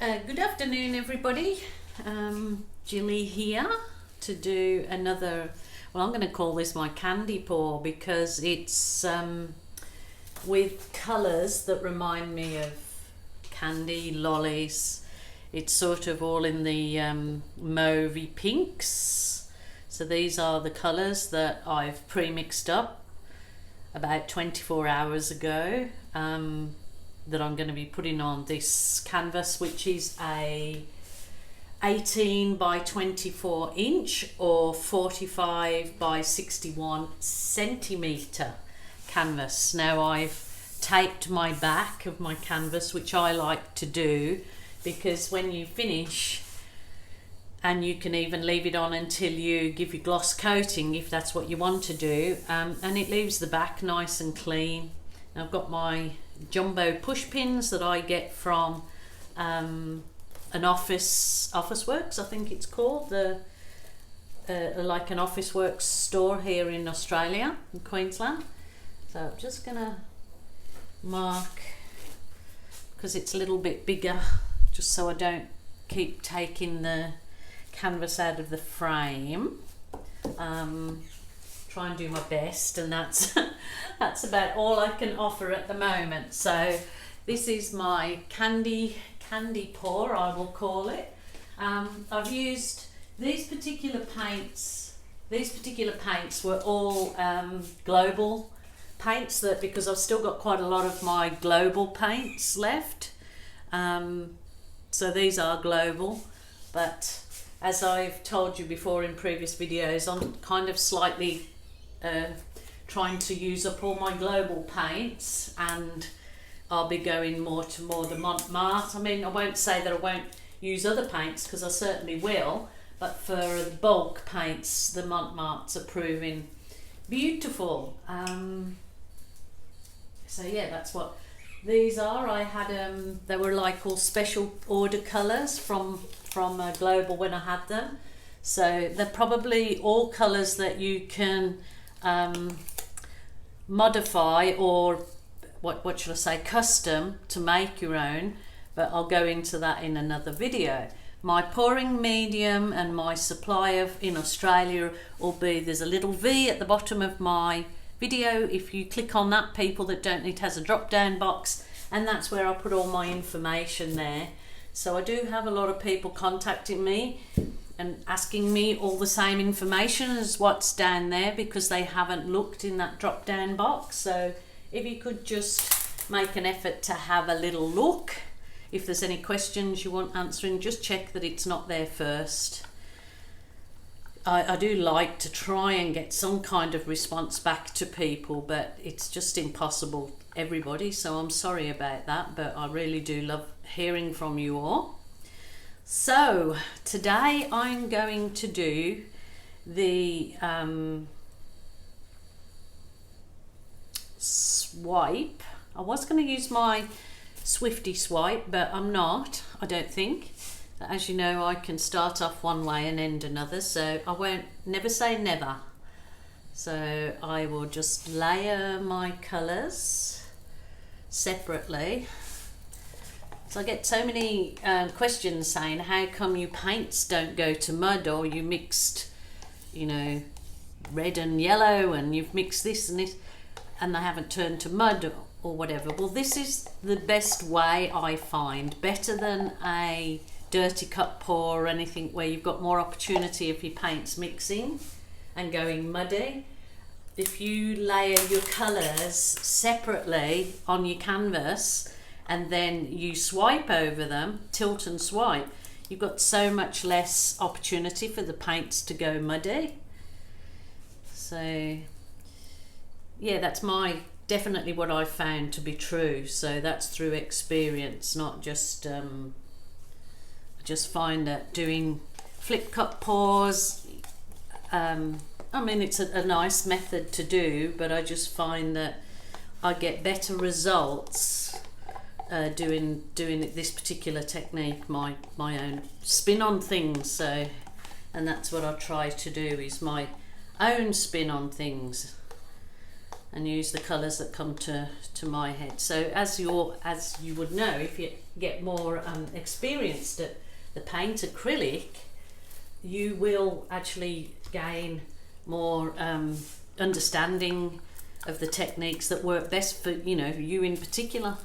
Good afternoon, everybody. Jilly here to do another, well, I'm going to call this my candy pour because it's with colours that remind me of candy, lollies. It's sort of all in the mauvey pinks. So these are the colours that I've pre-mixed up about 24 hours ago. That I'm going to be putting on this canvas, which is a 18 by 24 inch or 45 by 61 centimetre canvas. Now I've taped my back of my canvas, which I like to do because when you finish, and you can even leave it on until you give your gloss coating if that's what you want to do, and it leaves the back nice and clean. I've got my jumbo push pins that I get from an Officeworks, I think it's called, like an Officeworks store here in Australia, in Queensland. So I'm just gonna mark because it's a little bit bigger, just so I don't keep taking the canvas out of the frame. Try and do my best, and that's that's about all I can offer at the moment. So this is my candy pour, I will call it. I've used these particular paints. These particular paints were all global paints, that because I've still got quite a lot of my global paints left. So these are global, but as I've told you before in previous videos, I'm kind of slightly trying to use up all my global paints, and I'll be going more to the Mont. I mean, I won't say that I won't use other paints because I certainly will, but for the bulk paints, the Marts are proving beautiful. So yeah, that's what these are. I had they were like all special order colours from Global when I had them. So they're probably all colours that you can modify, or what should I say, custom, to make your own, but I'll go into that in another video. My pouring medium and my supply in Australia will be, there's a little V at the bottom of my video. If you click on that, people that don't, it has a drop down box, and that's where I'll put all my information there. So I do have a lot of people contacting me and asking me all the same information as what's down there because they haven't looked in that drop down box. So if you could just make an effort to have a little look, if there's any questions you want answering, just check that it's not there first. I do like to try and get some kind of response back to people, but it's just impossible, everybody, so I'm sorry about that, but I really do love hearing from you all. So today I'm going to do the swipe. I was going to use my Swifty swipe, but I'm not, I don't think. As you know, I can start off one way and end another, so I won't never say never. So I will just layer my colours separately. So I get so many questions saying, how come your paints don't go to mud, or you mixed, you know, red and yellow, and you've mixed this and this, and they haven't turned to mud or whatever. Well, this is the best way I find, better than a dirty cut pour or anything where you've got more opportunity of your paints mixing and going muddy. If you layer your colours separately on your canvas and then you swipe over them, tilt and swipe, you've got so much less opportunity for the paints to go muddy. So yeah, that's definitely what I've found to be true. So that's through experience, not just I just find that doing flip cut pours, I mean, it's a nice method to do, but I just find that I get better results doing this particular technique, my own spin on things. So, and that's what I try to do, is my own spin on things. and use the colours that come to my head. So as you would know, if you get more experienced at the paint acrylic, you will actually gain more understanding of the techniques that work best for you in particular.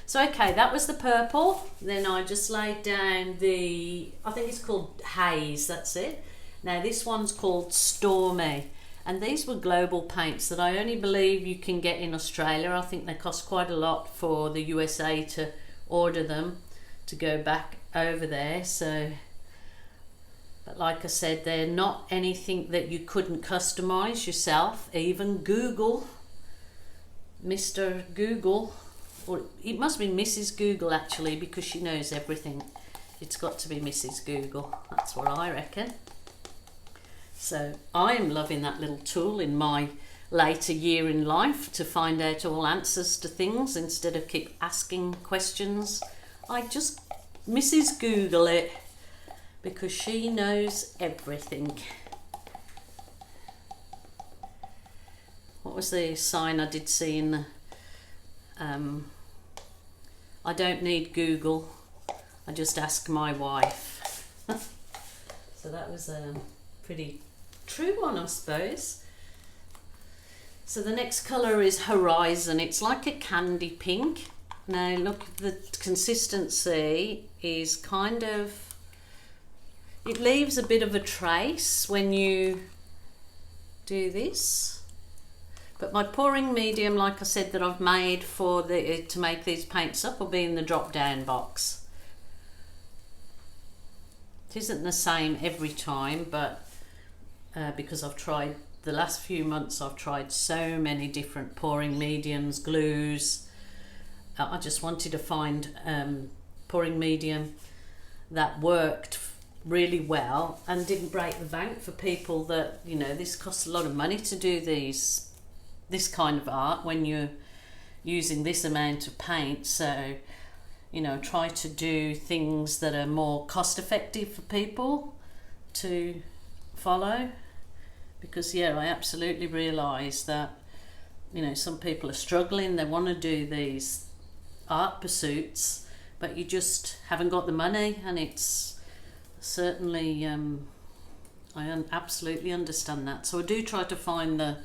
So okay, that was the purple. Then I just laid down I think it's called Haze, that's it. Now this one's called Stormy, and these were global paints that I only believe you can get in Australia. I think they cost quite a lot for the USA to order them to go back over there. So, but like I said, they're not anything that you couldn't customize yourself. Even Google, Mr. Google, or it must be Mrs. Google actually, because she knows everything. It's got to be Mrs. Google, that's what I reckon. So I'm loving that little tool in my later year in life to find out all answers to things instead of keep asking questions. I just Mrs. Google it because she knows everything. What was the sign I did see in the I don't need Google, I just ask my wife. So that was a pretty true one, I suppose. So the next colour is Horizon. It's like a candy pink. Now look, the consistency is kind of, it leaves a bit of a trace when you do this. But my pouring medium, like I said, that I've made for to make these paints up will be in the drop down box. It isn't the same every time, but because I've tried, the last few months I've tried so many different pouring mediums, glues. I just wanted to find pouring medium that worked really well and didn't break the bank for people that, this costs a lot of money to do this kind of art when you're using this amount of paint. So try to do things that are more cost effective for people to follow, because I absolutely realise that some people are struggling, they want to do these art pursuits, but you just haven't got the money, and it's certainly I absolutely understand that. So I do try to find the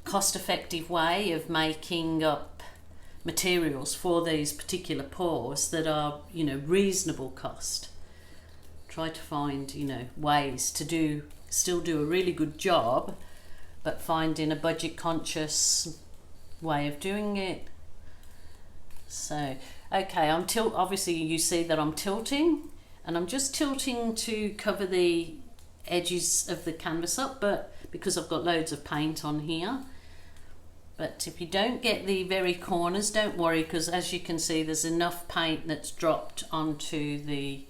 cost-effective way of making up materials for these particular pours that are reasonable cost. Try to find ways to still do a really good job, but finding a budget conscious way of doing it. So okay, obviously you see that I'm tilting, and I'm just tilting to cover the edges of the canvas up, but because I've got loads of paint on here. But if you don't get the very corners, don't worry, because as you can see there's enough paint that's dropped onto the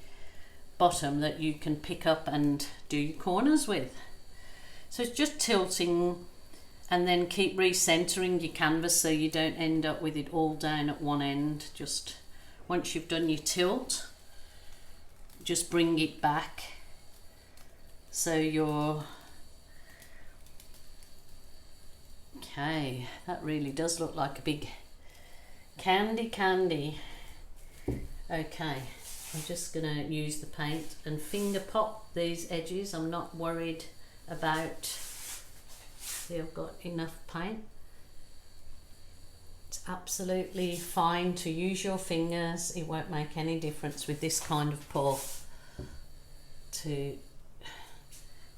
bottom that you can pick up and do your corners with. So it's just tilting, and then keep recentering your canvas so you don't end up with it all down at one end. Just once you've done your tilt, just bring it back so you're okay. That really does look like a big candy. Okay, I'm just gonna use the paint and finger pop these edges. I'm not worried about, see, I've got enough paint. It's absolutely fine to use your fingers. It won't make any difference with this kind of pour to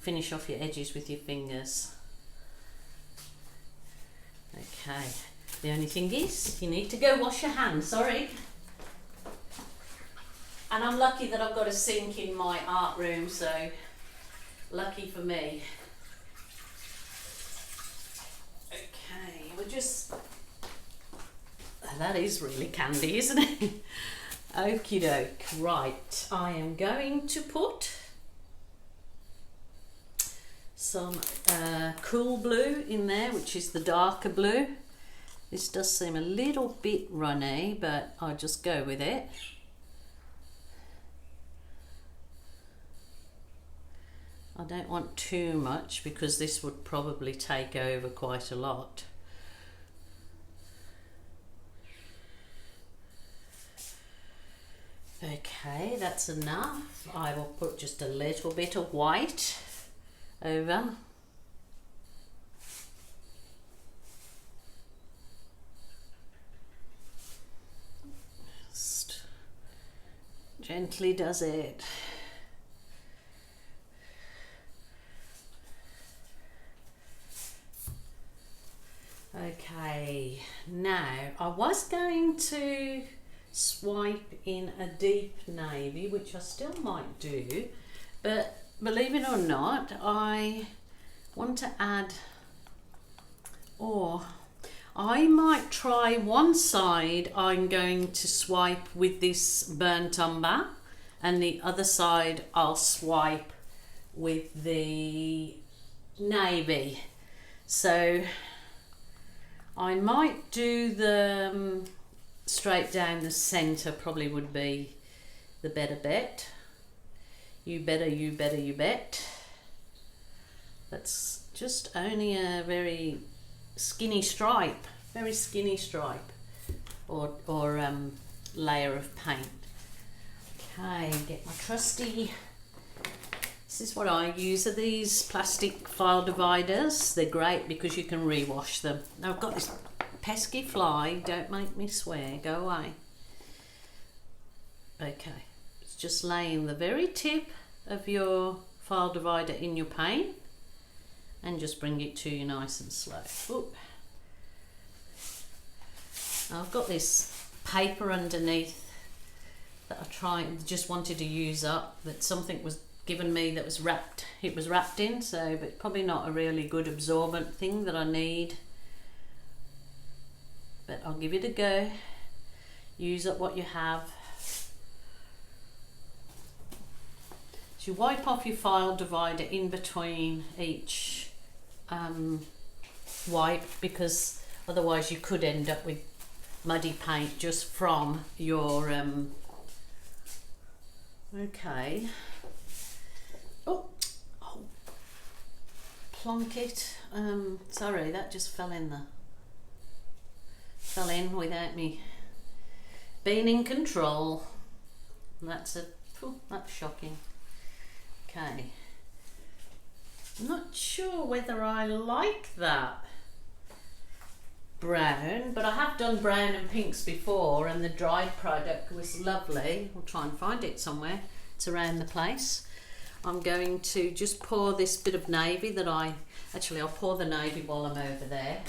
finish off your edges with your fingers. Okay, the only thing is you need to go wash your hands, sorry. And I'm lucky that I've got a sink in my art room, so lucky for me. Okay, we're just, that is really candy, isn't it? Okie doke, right, I am going to put some cool blue in there, which is the darker blue. This does seem a little bit runny, but I'll just go with it. I don't want too much because this would probably take over quite a lot. that's enough. I will put just a little bit of white over. Just gently does it. Okay, now I was going to swipe in a deep navy, which I still might do, but believe it or not, I want to add, or I might try one side. I'm going to swipe with this burnt umber, and the other side I'll swipe with the navy. So I might do the straight down the centre, probably would be the better bet. You better, you better, you bet. That's just only a very skinny stripe, very skinny stripe, or layer of paint. Okay, get my trusty. This is what I use, are these plastic file dividers. They're great because you can rewash them. Now I've got this pesky fly, don't make me swear, go away. Okay, it's just laying the very tip of your file divider in your paint and just bring it to you nice and slow. Oop. Now I've got this paper underneath that I just wanted to use up, that something was given me that was wrapped, it was wrapped in, so but probably not a really good absorbent thing that I need, but I'll give it a go. Use up what you have. So you wipe off your file divider in between each wipe, because otherwise you could end up with muddy paint just from your okay. Oh, plonk it. Sorry, that just fell in without me being in control. That's shocking. Okay. I'm not sure whether I like that brown, but I have done brown and pinks before, and the dried product was lovely. We'll try and find it somewhere. It's around the place. I'm going to just pour this bit of navy that I'll pour the navy while I'm over there.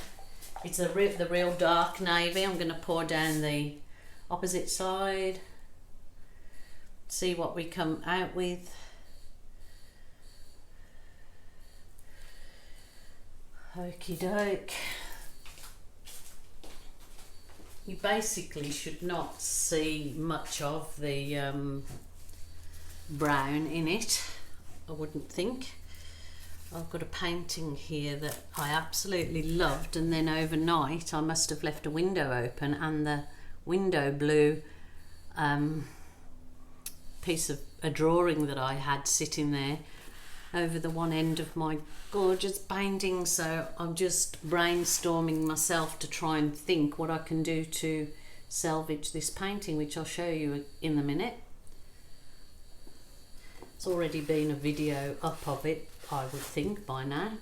It's the real dark navy. I'm going to pour down the opposite side. See what we come out with. Okie doke. You basically should not see much of the brown in it, I wouldn't think. I've got a painting here that I absolutely loved, and then overnight I must have left a window open, and the window blew piece of a drawing that I had sitting there over the one end of my gorgeous painting. So I'm just brainstorming myself to try and think what I can do to salvage this painting, which I'll show you in a minute. It's already been a video up of it, I would think, by now.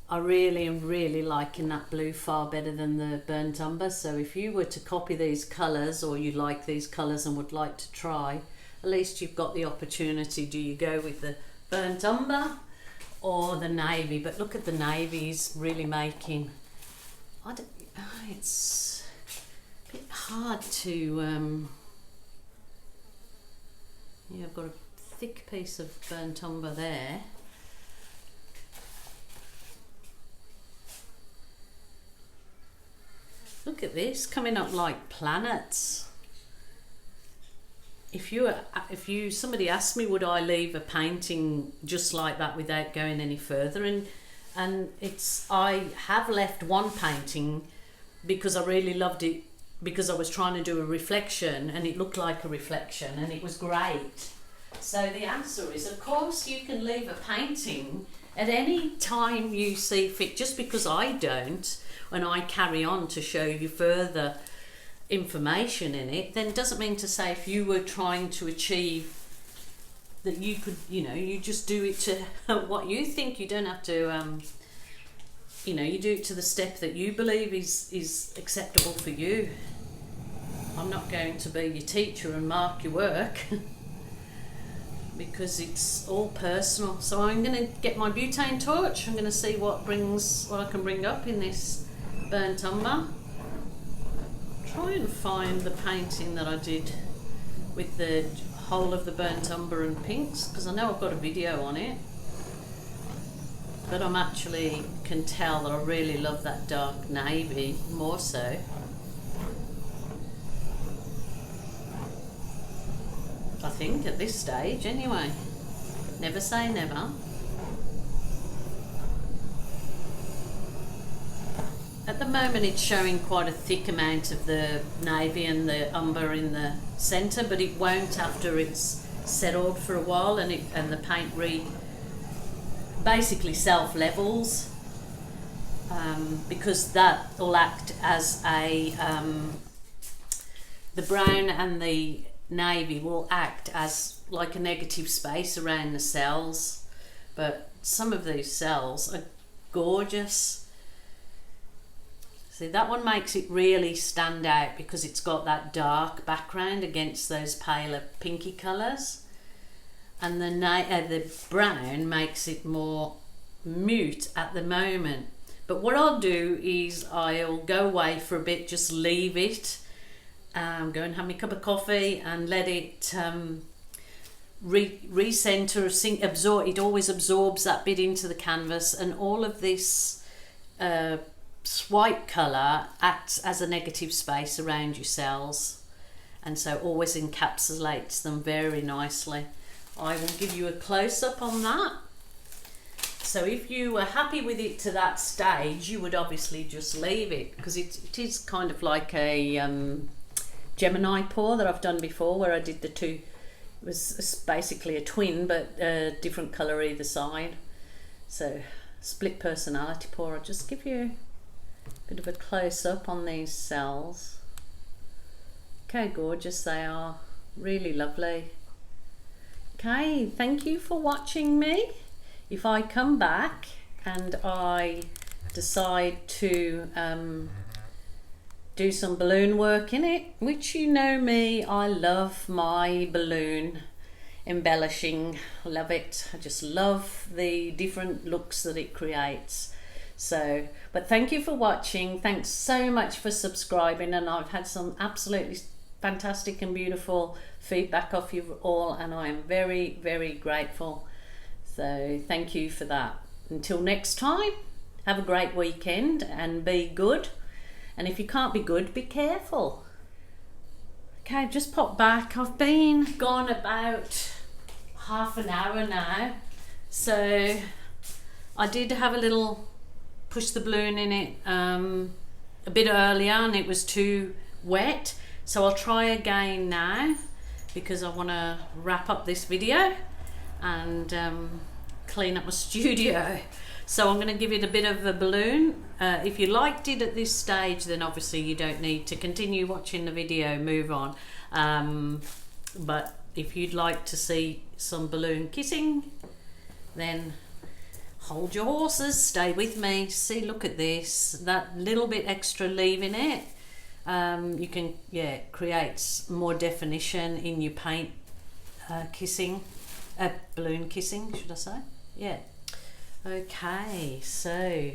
I really am really liking that blue far better than the burnt umber. So if you were to copy these colours, or you like these colours and would like to try, at least you've got the opportunity. Do you go with the burnt umber or the navy? But look at the navy's really making, it's a bit hard to, yeah, I've got a thick piece of burnt umber there. Look at this, coming up like planets. If somebody asked me would I leave a painting just like that without going any further, and I have left one painting because I really loved it, because I was trying to do a reflection and it looked like a reflection and it was great. So the answer is, of course, you can leave a painting at any time you see fit. Just because I don't, and I carry on to show you further information in it, then doesn't mean to say if you were trying to achieve that you could, you just do it to what you think. You don't have to, you do it to the step that you believe is acceptable for you. I'm not going to be your teacher and mark your work because it's all personal. So I'm going to get my butane torch. I'm going to see what I can bring up in this burnt umber. Try and find the painting that I did with the whole of the burnt umber and pinks, because I know I've got a video on it, but I'm actually can tell that I really love that dark navy more so. I think at this stage anyway. Never say never. At the moment it's showing quite a thick amount of the navy and the umber in the centre, but it won't after it's settled for a while and the paint basically self-levels, because that will act as the brown and the navy will act as like a negative space around the cells. But some of these cells are gorgeous. See, that one makes it really stand out because it's got that dark background against those paler pinky colours, and the brown makes it more mute at the moment. But what I'll do is I'll go away for a bit, just leave it, go and have my cup of coffee and let it recenter, absorb. It always absorbs that bit into the canvas, and all of this white colour acts as a negative space around your cells, and so always encapsulates them very nicely. I will give you a close-up on that. So if you were happy with it to that stage, you would obviously just leave it, because it is kind of like a Gemini pour that I've done before, where I did the two. It was basically a twin, but a different colour either side. So split personality pour. I'll just give you a bit of a close-up on these cells. Okay, gorgeous they are. Really lovely. Okay, thank you for watching me. If I come back and I decide to do some balloon work in it, which you know me, I love my balloon embellishing. I love it. I just love the different looks that it creates. So, but thank you for watching. Thanks so much for subscribing, and I've had some absolutely fantastic and beautiful feedback off you all, and I am very, very grateful. So thank you for that. Until next time, have a great weekend and be good. And if you can't be good, be careful. Okay, I've just popped back. I've been gone about half an hour now. So I did have a little push the balloon in it a bit earlier, and it was too wet. So I'll try again now, because I want to wrap up this video and clean up my studio. So I'm going to give it a bit of a balloon. If you liked it at this stage, then obviously you don't need to continue watching the video, move on. But if you'd like to see some balloon kissing, then hold your horses, stay with me. See, look at this, that little bit extra leaving it. You can, create more definition in your paint kissing, balloon kissing, should I say? Yeah. Okay, so I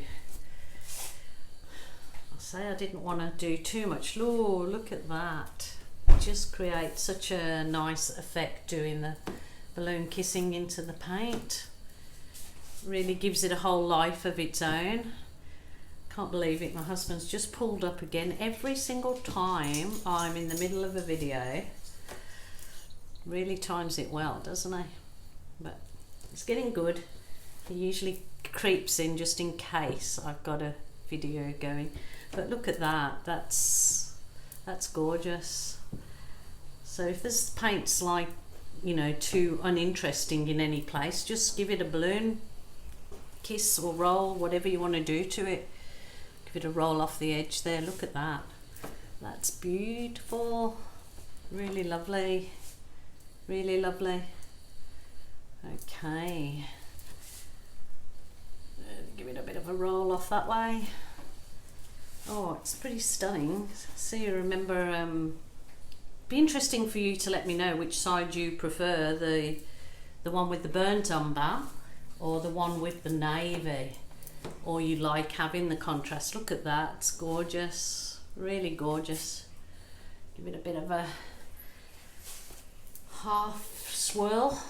say I didn't want to do too much. Oh, look at that. It just creates such a nice effect doing the balloon kissing into the paint. Really gives it a whole life of its own. Can't believe it, my husband's just pulled up again. Every single time I'm in the middle of a video, really times it well, doesn't he? But it's getting good. He usually creeps in just in case I've got a video going. But look at that, that's gorgeous. So if this paint's like, too uninteresting in any place, just give it a balloon kiss or roll, whatever you want to do to it. Give it a roll off the edge there. Look at that. That's beautiful. Really lovely. Really lovely. Okay. Give it a bit of a roll off that way. Oh, it's pretty stunning. So you remember, be interesting for you to let me know which side you prefer, the one with the burnt umber or the one with the navy, or you like having the contrast. Look at that, it's gorgeous, really gorgeous. Give it a bit of a half swirl.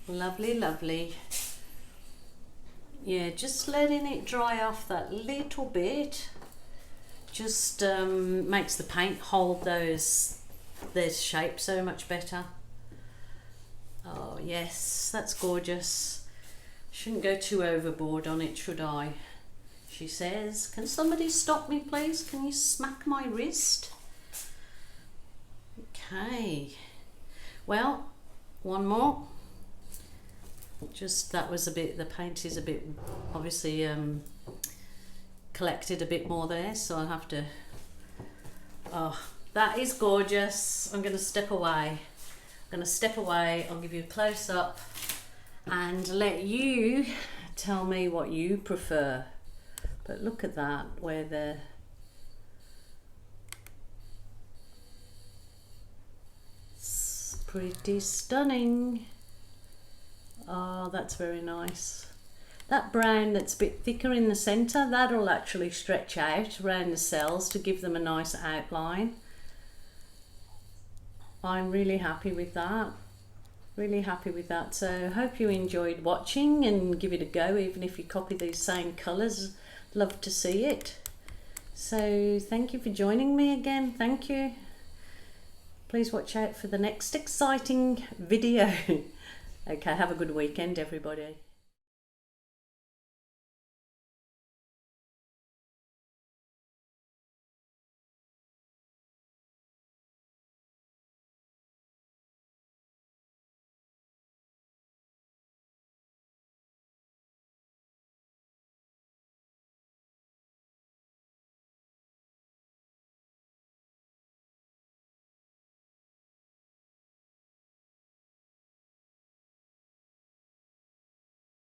Lovely, lovely. Yeah, just letting it dry off that little bit just makes the paint hold those shapes so much better. Oh yes, that's gorgeous. Shouldn't go too overboard on it, should I? She says, can somebody stop me please? Can you smack my wrist? Okay, well, one more. Just that was a bit, the paint is a bit obviously collected a bit more there, so I'll have to, oh, that is gorgeous. I'm going to step away. I'll give you a close-up and let you tell me what you prefer. But look at that, where the it's pretty stunning. Oh, that's very nice. That brown that's a bit thicker in the centre, that'll actually stretch out around the cells to give them a nice outline. I'm really happy with that. Really happy with that. So hope you enjoyed watching, and give it a go even if you copy these same colours. Love to see it. So thank you for joining me again. Thank you. Please watch out for the next exciting video. Okay, have a good weekend everybody.